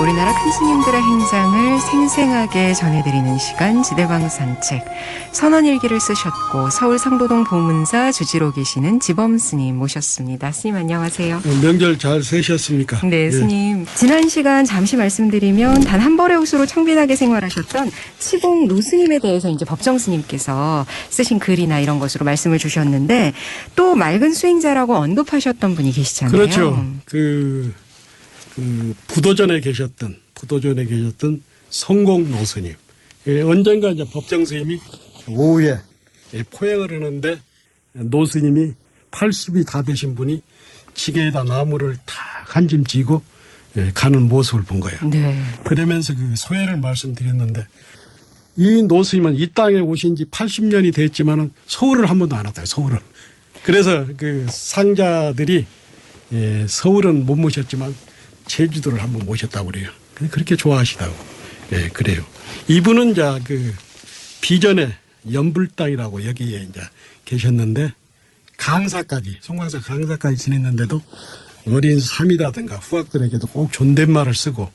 우리나라 큰 스님들의 행장을 생생하게 전해드리는 시간 지대방 산책. 선언일기를 쓰셨고 서울 상도동 보문사 주지로 계시는 지범 스님 모셨습니다. 스님 안녕하세요. 명절 잘 세셨습니까? 네, 스님. 지난 시간 잠시 말씀드리면 단 한 벌의 옷으로 청빈하게 생활하셨던 치봉 노스님에 대해서 이제 법정 스님께서 쓰신 글이나 이런 것으로 말씀을 주셨는데 또 맑은 수행자라고 언급하셨던 분이 계시잖아요. 그렇죠. 부도전에 계셨던 성공 노스님. 언젠가 이제 법정 스님이 오후에 포행을 하는데 노스님이 80이 다 되신 분이 지게에다 나무를 탁 한 짐 지고 가는 모습을 본 거예요. 네. 그러면서 그 소회를 말씀드렸는데 이 노스님은 이 땅에 오신 지 80년이 됐지만은 서울을 한 번도 안 왔어요. 서울을. 그래서 그 상자들이 서울은 못 모셨지만 제주도를 한번 모셨다고 그래요. 그렇게 좋아하시다고. 그래요. 이분은 이제 그 비전의 연불당이라고 여기에 이제 계셨는데 강사까지, 송광사 강사까지 지냈는데도 어린 삼이라든가 후학들에게도 꼭 존댓말을 쓰고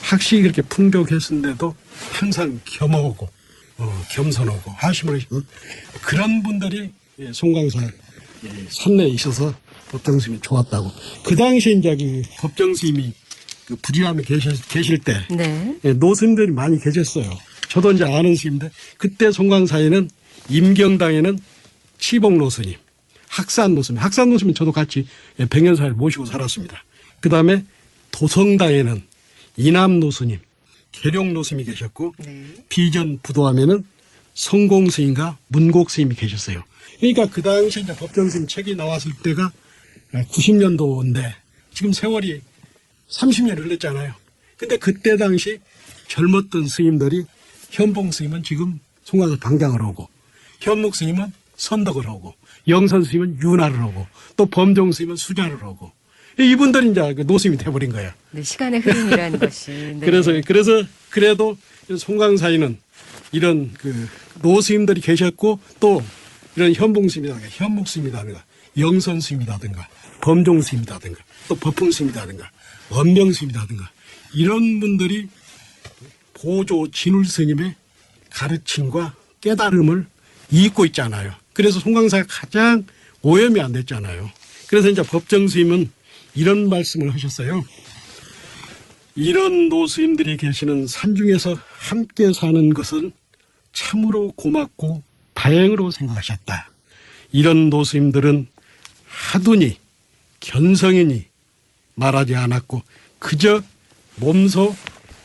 학식이 그렇게 풍족했는데도 항상 겸허하고, 겸손하고 하심을 하시는 그런 분들이 송광사 산내에 있어서 법정스님이 좋았다고. 그 당시에 이제 그 법정스님이 그 부지함에 계실 때 네. 노스님들이 많이 계셨어요. 저도 이제 아는 스님인데 그때 송광사에는 임경당에는 치봉 노스님, 학산 노스님 저도 같이 백년사를 모시고 살았습니다. 그 다음에 도성당에는 이남 노스님, 계룡 노스님이 계셨고 네. 비전 부도함에는 성공 스님과 문곡 스님이 계셨어요. 그러니까 그 당시 이제 법정스님 책이 나왔을 때가 90년도인데 지금 세월이 30년 흘렀잖아요. 근데 그때 당시 젊었던 스님들이 현봉 스님은 지금 송광사 방장을 하고 현묵 스님은 선덕을 하고 영선 스님은 윤화를 하고 또 범종 스님은 수자를 하고 이분들이 이제 그 노스님이 돼버린 거야. 네, 시간의 흐름이라는 것이. 네. 그래서 그래도 송광사에는 이런 그 노스님들이 계셨고 또 이런 현봉 스님이라든가 현묵 스님이라든가 영선 스님이라든가 범종 스님이라든가 또 법풍 스님이라든가 원명 스님이라든가 이런 분들이 보조 진울 스님의 가르침과 깨달음을 잇고 있잖아요. 그래서 송광사가 가장 오염이 안 됐잖아요. 그래서 이제 법정 스님은 이런 말씀을 하셨어요. 이런 노스님들이 계시는 산중에서 함께 사는 것은 참으로 고맙고 다행으로 생각하셨다. 이런 노스님들은 하두니, 견성이니 말하지 않았고 그저 몸소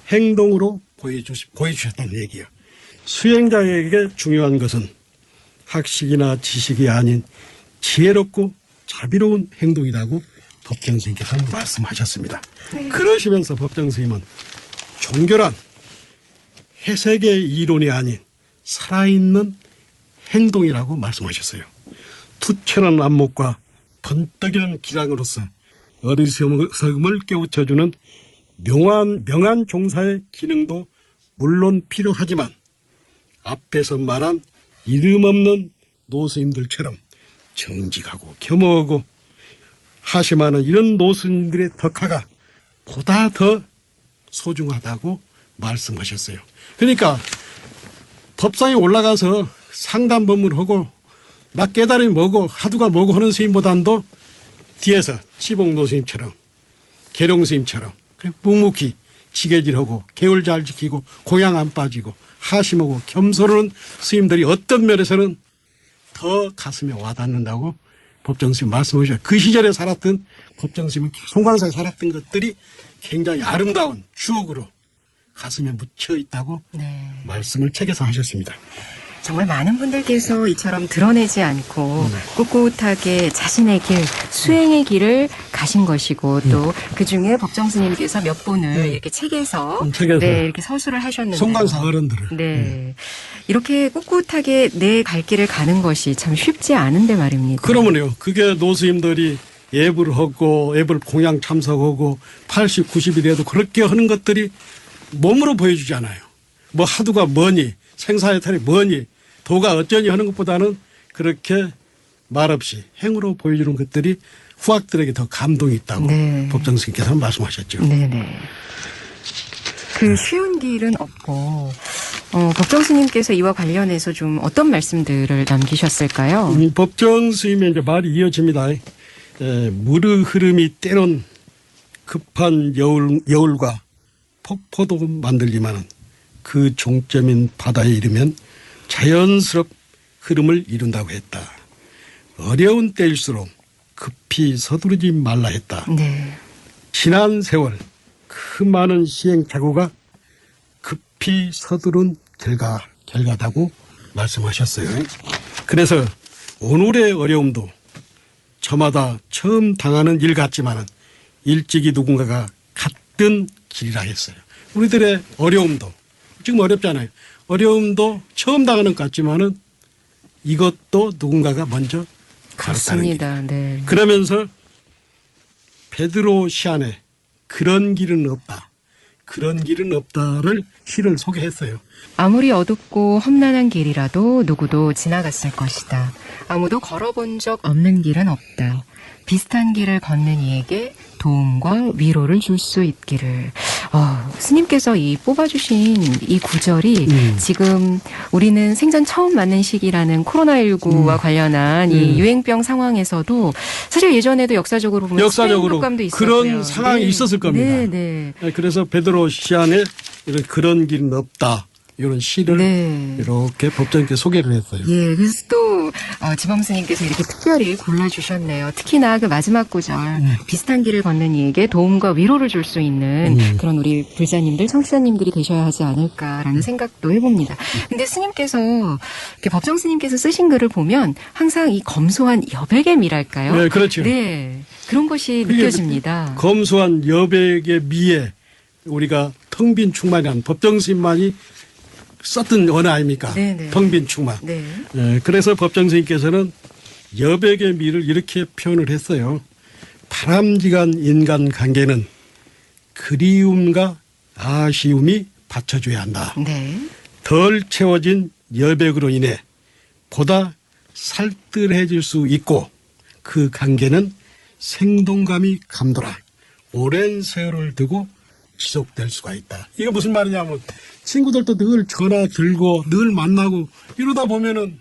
행동으로 보여주셨다는 얘기예요. 수행자에게 중요한 것은 학식이나 지식이 아닌 지혜롭고 자비로운 행동이라고 법정스님께서 말씀하셨습니다. 그러시면서 법정스님은 종교란 해석의 이론이 아닌 살아있는 행동이라고 말씀하셨어요. 투철한 안목과 번뜩이는 기량으로서 어리석음을 깨우쳐주는 명한 종사의 기능도 물론 필요하지만 앞에서 말한 이름 없는 노스님들처럼 정직하고 겸허하고 하심하는 이런 노스님들의 덕화가 보다 더 소중하다고 말씀하셨어요. 그러니까 법상에 올라가서 상담 법문을 하고 나 깨달음이 뭐고 하두가 뭐고 하는 스님보단도 뒤에서 치봉 노스님처럼 계룡 스님처럼 묵묵히 지게질하고 계율 잘 지키고 고향 안 빠지고 하심하고 겸손한 스님들이 어떤 면에서는 더 가슴에 와닿는다고 법정스님 말씀하셨어요. 그 시절에 살았던 법정스님은 송광사에 살았던 것들이 굉장히 아름다운 추억으로 가슴에 묻혀 있다고 네. 말씀을 책에서 하셨습니다. 정말 많은 분들께서 이처럼 드러내지 않고 꿋꿋하게 자신의 길, 수행의 길을 가신 것이고 또 그중에 법정 스님께서 몇 분을 이렇게 책에서 네, 이렇게 서술을 하셨는데 송광사 어른들을 네. 이렇게 꿋꿋하게 내 갈 길을 가는 것이 참 쉽지 않은데 말입니다. 그러면요. 그게 노스님들이 예불을 하고 예불 공양 참석하고 80, 90이 돼도 그렇게 하는 것들이 몸으로 보여주잖아요. 뭐 하두가 뭐니 생사해탈이 뭐니 도가 어쩌니 하는 것보다는 그렇게 말없이 행으로 보여주는 것들이 후학들에게 더 감동이 있다고 네. 법정스님께서 말씀하셨죠. 네네. 그 쉬운 길은 없고 법정 스님께서 이와 관련해서 좀 어떤 말씀들을 남기셨을까요? 법정 스님의 이제 말이 이어집니다. 물의 흐름이 때론 급한 여울과 폭포도 만들지만 그 종점인 바다에 이르면 자연스럽 흐름을 이룬다고 했다. 어려운 때일수록 급히 서두르지 말라 했다. 네. 지난 세월 그 많은 시행착오가 급히 서두른 결과다고 말씀하셨어요. 그래서 오늘의 어려움도 저마다 처음 당하는 일 같지만 일찍이 누군가가 갔던 길이라 했어요. 우리들의 어려움도 지금 어렵잖아요. 어려움도 처음 당하는 것 같지만은 이것도 누군가가 먼저 갔다는 길. 그렇습니다. 네. 그러면서 베드로 시안에 그런 길은 없다. 그런 길은 없다를 시를 소개했어요. 아무리 어둡고 험난한 길이라도 누구도 지나갔을 것이다. 아무도 걸어본 적 없는 길은 없다. 비슷한 길을 걷는 이에게 도움과 위로를 줄 수 있기를. 스님께서 이 뽑아주신 이 구절이 지금 우리는 생전 처음 맞는 시기라는 코로나19와 관련한 이 유행병 상황에서도 사실 예전에도 역사적으로 보면 역사적으로 독감도 있었고요. 그런 상황이 네. 있었을 겁니다. 네. 그래서 베드로 시안에 이런 그런 길은 없다. 이런 시를 네. 이렇게 법정께 소개를 했어요. 예, 그래서 또 지범 스님께서 이렇게 특별히 골라주셨네요. 특히나 그 마지막 구절 비슷한 길을 걷는 이에게 도움과 위로를 줄 수 있는 그런 우리 불자님들, 청취자님들이 되셔야 하지 않을까라는 생각도 해봅니다. 근데 스님께서 이렇게 법정 스님께서 쓰신 글을 보면 항상 이 검소한 여백의 미랄까요? 네, 그렇죠. 네, 그런 것이 느껴집니다. 검소한 여백의 미에 우리가 텅 빈 충만이라는 법정 스님만이 썼던 언어 아닙니까? 네네. 텅 빈 충만. 네. 그래서 법정 스님께서는 여백의 미를 이렇게 표현을 했어요. 바람직한 인간 관계는 그리움과 아쉬움이 받쳐줘야 한다. 네. 덜 채워진 여백으로 인해 보다 살뜰해질 수 있고 그 관계는 생동감이 감돌아 오랜 세월을 두고 지속될 수가 있다. 이게 무슨 말이냐면 친구들도 늘 전화 들고 늘 만나고 이러다 보면은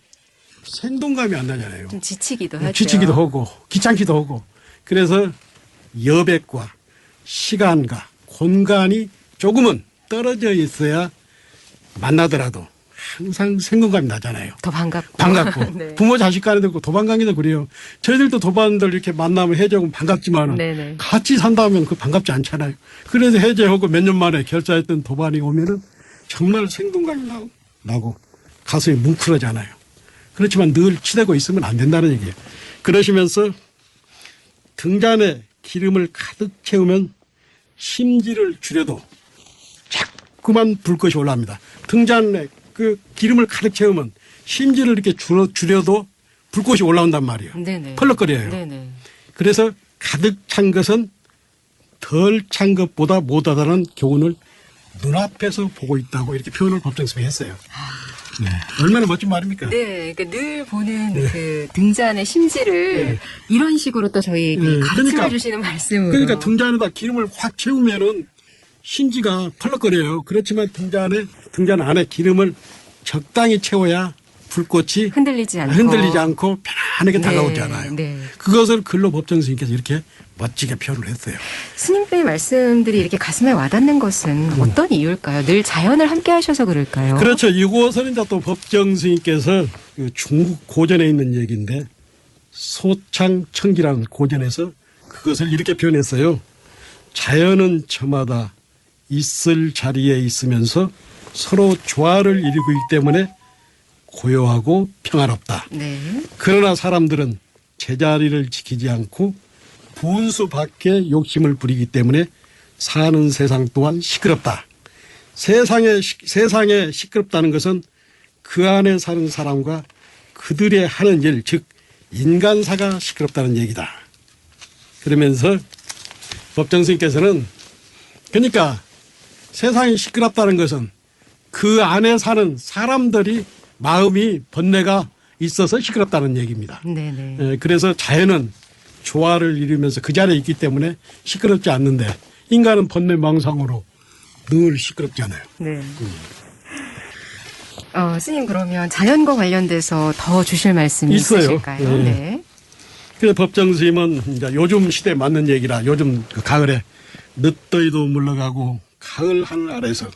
생동감이 안 나잖아요. 좀 지치기도 하죠. 지치기도 하고 귀찮기도 하고 그래서 여백과 시간과 공간이 조금은 떨어져 있어야 만나더라도 항상 생동감이 나잖아요. 더 반갑고. 네. 부모 자식 간에도 그렇고 도반관계도 그래요. 저희들도 도반들 이렇게 만나면 해제하고 반갑지만 네네. 같이 산다면 그 반갑지 않잖아요. 그래서 해제하고 몇 년 만에 결사했던 도반이 오면은 정말 생동감이 나고 가슴이 뭉클하잖아요. 그렇지만 늘 치대고 있으면 안 된다는 얘기예요. 그러시면서 등잔에 기름을 가득 채우면 심지를 줄여도 자꾸만 불꽃이 올라옵니다. 등잔에 그 기름을 가득 채우면 심지를 이렇게 줄여도 불꽃이 올라온단 말이에요. 네네. 펄럭거려요. 네네. 그래서 가득 찬 것은 덜 찬 것보다 못하다는 교훈을 눈앞에서 보고 있다고 이렇게 표현을 법정스님이 했어요. 네. 얼마나 멋진 말입니까? 네, 그러니까 늘 보는 그 등잔의 심지를 이런 식으로 또 저희에게 가르쳐 그러니까, 주시는 말씀으로. 그러니까 등잔에다 기름을 확 채우면은 심지가 펄럭거려요. 그렇지만 등잔 안에 기름을 적당히 채워야 불꽃이 흔들리지 않고 편안하게 다가오잖아요. 네. 그것을 글로 법정 스님께서 이렇게 멋지게 표현을 했어요. 스님의 말씀들이 이렇게 가슴에 와닿는 것은 어떤 이유일까요? 늘 자연을 함께 하셔서 그럴까요? 그렇죠. 이곳은 이제 또 법정 스님께서 그 중국 고전에 있는 얘기인데 소창청기라는 고전에서 그것을 이렇게 표현했어요. 자연은 저마다 있을 자리에 있으면서 서로 조화를 이루고 있기 때문에 고요하고 평화롭다. 네. 그러나 사람들은 제자리를 지키지 않고 분수 밖에 욕심을 부리기 때문에 사는 세상 또한 시끄럽다. 세상에 시끄럽다는 것은 그 안에 사는 사람과 그들의 하는 일, 즉 인간사가 시끄럽다는 얘기다. 그러면서 법정 스님께서는 그러니까 세상이 시끄럽다는 것은 그 안에 사는 사람들이 마음이 번뇌가 있어서 시끄럽다는 얘기입니다. 네네. 그래서 자연은 조화를 이루면서 그 자리에 있기 때문에 시끄럽지 않는데 인간은 번뇌망상으로 늘 시끄럽잖아요. 네. 스님 그러면 자연과 관련돼서 더 주실 말씀이 있어요. 있으실까요? 네. 네. 그래서 법정 스님은 이제 요즘 시대에 맞는 얘기라 요즘 그 가을에 늦더위도 물러가고 가을 하늘 아래서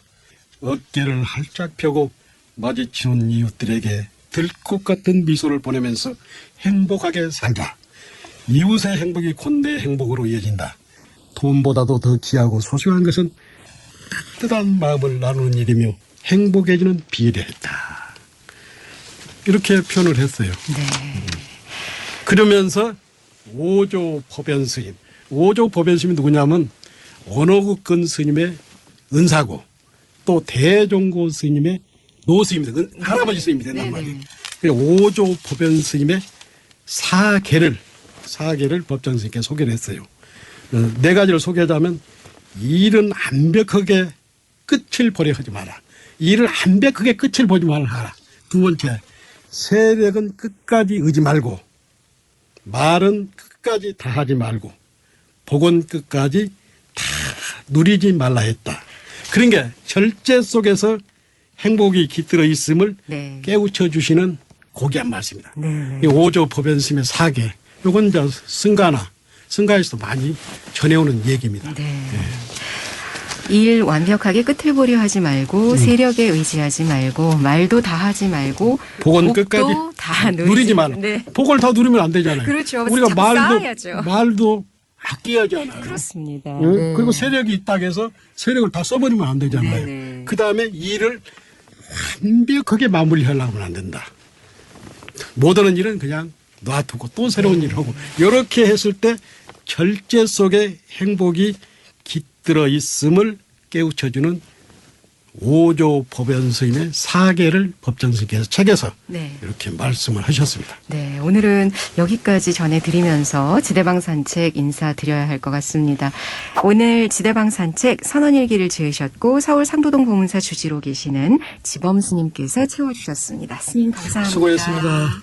어깨를 활짝 펴고 마주치는 이웃들에게 들꽃 같은 미소를 보내면서 행복하게 살자. 이웃의 행복이 곧 내 행복으로 이어진다. 돈보다도 더 귀하고 소중한 것은 따뜻한 마음을 나누는 일이며 행복해지는 비례했다. 이렇게 표현을 했어요. 네. 그러면서 오조 법연 스님. 오조 법연 스님이 누구냐면 언어국근 스님의 은사고 또 대종고 스님의 노스님입니다. 할아버지 스님이 된단 말이에요. 오조 법연 스님의 사계를 법정 스님께 소개를 했어요. 네 가지를 소개하자면 일은 완벽하게 끝을 보려 하지 마라. 일을 완벽하게 끝을 보지 말아라. 두 번째, 세력은 끝까지 의지 말고 말은 끝까지 다 하지 말고 복은 끝까지 다 누리지 말라 했다. 그런 게 절제 속에서 행복이 깃들어 있음을 네. 깨우쳐 주시는 고귀한 말씀입니다. 네. 이 오조 법연스님의 사계, 요건 이제 승가에서도 많이 전해오는 얘기입니다. 네. 일 완벽하게 끝을 보려 하지 말고 세력에 의지하지 말고 말도 다 하지 말고 복은 복도 끝까지 다 누리지 말라. 네. 복을 다 누리면 안 되잖아요. 그렇죠. 우리가 자꾸 쌓아야죠. 말도 아껴야지 않아요. 그렇습니다. 응? 네. 그리고 세력이 있다고 해서 세력을 다 써버리면 안 되잖아요. 네네. 그 다음에 일을 완벽하게 마무리하려고 하면 안 된다. 못하는 일은 그냥 놔두고 또 새로운 일을 하고 이렇게 했을 때 절제 속에 행복이 깃들어 있음을 깨우쳐주는 오조 법연 스님의 사계를 법정 스님께서 책에서 네. 이렇게 말씀을 하셨습니다. 네, 오늘은 여기까지 전해드리면서 지대방 산책 인사드려야 할 것 같습니다. 오늘 지대방 산책 선언일기를 지으셨고 서울 상도동 보문사 주지로 계시는 지범 스님께서 채워주셨습니다. 스님 감사합니다. 수고했습니다.